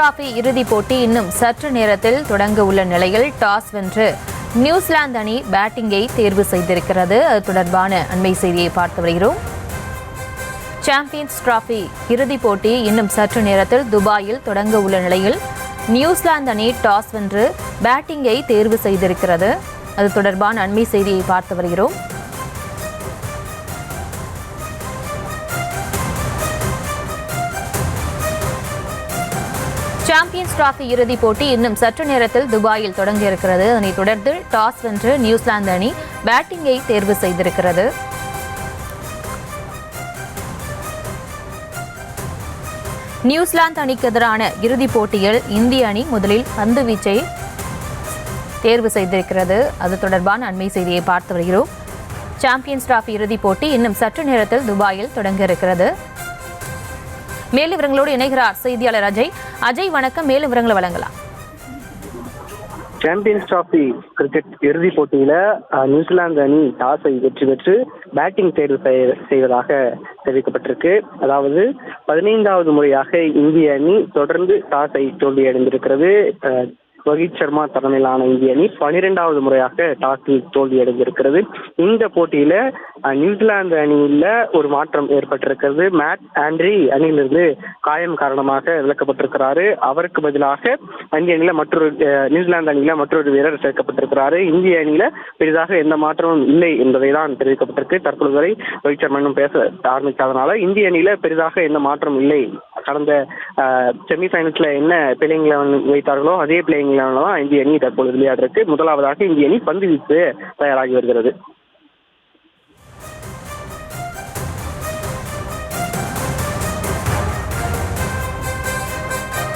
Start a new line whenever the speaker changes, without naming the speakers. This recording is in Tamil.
டிராபி இறுதிப் போட்டி இன்னும் சற்று நேரத்தில் தொடங்க உள்ள நிலையில் டாஸ் வென்று நியூசிலாந்து அணி பேட்டிங்கை தேர்வு செய்திருக்கிறது. அது தொடர்பான அண்மை செய்தியை பார்த்து வருகிறோம். சாம்பியன்ஸ் டிராபி இறுதிப் போட்டி இன்னும் சற்று நேரத்தில் துபாயில் தொடங்க உள்ள நிலையில் நியூசிலாந்து அணி டாஸ் வென்று பேட்டிங்கை தேர்வு செய்திருக்கிறது. அது தொடர்பான அண்மை செய்தியை பார்த்து வருகிறோம். சாம்பியன்ஸ் டிராபி இறுதிப் போட்டி இன்னும் சற்று நேரத்தில் துபாயில் தொடங்க இருக்கிறது. அதனைத் தொடர்ந்து டாஸ் வென்று நியூசிலாந்து அணி பேட்டிங்கை தேர்வு செய்திருக்கிறது. நியூசிலாந்து அணிக்கு எதிரான இறுதிப் போட்டியில் இந்திய அணி முதலில் பந்து வீச்சை தேர்வு செய்திருக்கிறது. அது தொடர்பான அண்மை செய்தியை பார்த்து வருகிறோம். சாம்பியன்ஸ் டிராபி இறுதிப் போட்டி இன்னும் சற்று நேரத்தில் துபாயில் தொடங்க இருக்கிறது. மேலும் விவரங்களோடு இணைகிறார் செய்தியாளர் அஜய். அஜய் வணக்கம், மேலும் விவரங்களை வழங்கலாம்.
சாம்பியன்ஸ் டிராபி கிரிக்கெட் இறுதிப் போட்டியில நியூசிலாந்து அணி டாஸை வெற்றி பெற்று பேட்டிங் தேர்வு செய்வதாக தெரிவிக்கப்பட்டிருக்கு. அதாவது 15வது முறையாக இந்திய அணி தொடர்ந்து டாஸை தோல்வியடைந்திருக்கிறது. ரோஹித் சர்மா தலைமையிலான இந்திய அணி 12வது முறையாக டாஸில் தோல்வியடைந்திருக்கிறது. இந்த போட்டியில நியூசிலாந்து அணியில ஒரு மாற்றம் ஏற்பட்டிருக்கிறது. மேட் ஆண்ட்ரி அணியிலிருந்து காயம் காரணமாக விலக்கப்பட்டிருக்கிறாரு. அவருக்கு பதிலாக இந்திய அணியில நியூசிலாந்து அணியில மற்றொரு வீரர் சேர்க்கப்பட்டிருக்கிறாரு. இந்திய அணியில பெரிதாக எந்த மாற்றமும் இல்லை என்பதை தான் தெரிவிக்கப்பட்டிருக்கு. தற்பொழுது வரை ரோஹித் சர்மா இன்னும் பேச ஆரம்பிக்காதனால இந்திய அணியில பெரிதாக எந்த மாற்றம் இல்லை. கடந்த செமிஃபைனல்ஸ்ல என்ன பிளேயிங் 11 வைத்தார்களோ அதே பிளேயிங் 11 தான் இந்திய அணி தற்பொழுது விளையாடுறதுக்கு. முதலாவதாக இந்திய அணி பந்து வீச்சு தயாராகி வருகிறது.